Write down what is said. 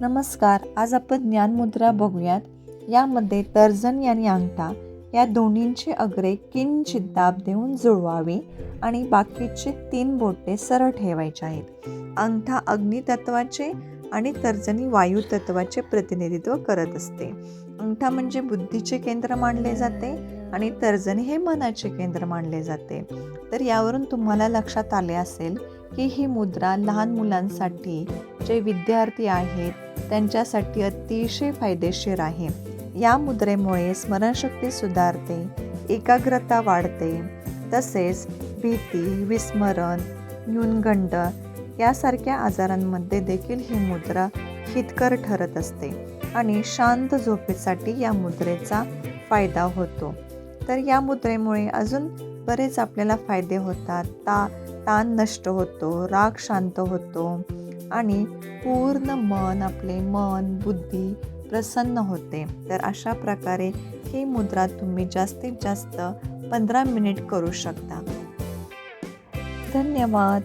नमस्कार. आज आपण ज्ञानमुद्रा बघूयात. यामध्ये तर्जनी आणि अंगठा या दोन्हींचे अग्रे किंचित दाब देऊन जुळवावे आणि बाकीचे 3 बोटे सरळ ठेवायचे आहेत. अंगठा अग्नितत्वाचे आणि तर्जनी वायू तत्वाचे प्रतिनिधित्व करत असते. अंगठा म्हणजे बुद्धीचे केंद्र मानले जाते आणि तर्जनी हे मनाचे केंद्र मानले जाते. तर यावरून तुम्हाला लक्षात आले असेल की ही मुद्रा लहान मुलांसाठी, जे विद्यार्थी आहेत त्यांच्यासाठी अतिशय फायदेशीर आहे. या मुद्रेमुळे स्मरणशक्ती सुधारते, एकाग्रता वाढते, तसेच भीती, विस्मरण, न्यूनगंड यासारख्या आजारांमध्ये देखील ही मुद्रा हितकर ठरत असते आणि शांत झोपेसाठी या मुद्रेचा फायदा होतो. तर या मुद्रेमुळे अजून बरेच आपल्याला फायदे होतात. ताण नष्ट होतो, राग शांत होतो आणि पूर्ण आपले मन, बुद्धी प्रसन्न होते. तर अशा प्रकारे ही मुद्रा तुम्ही जास्तीत जास्त 15 मिनिट करू शकता. धन्यवाद.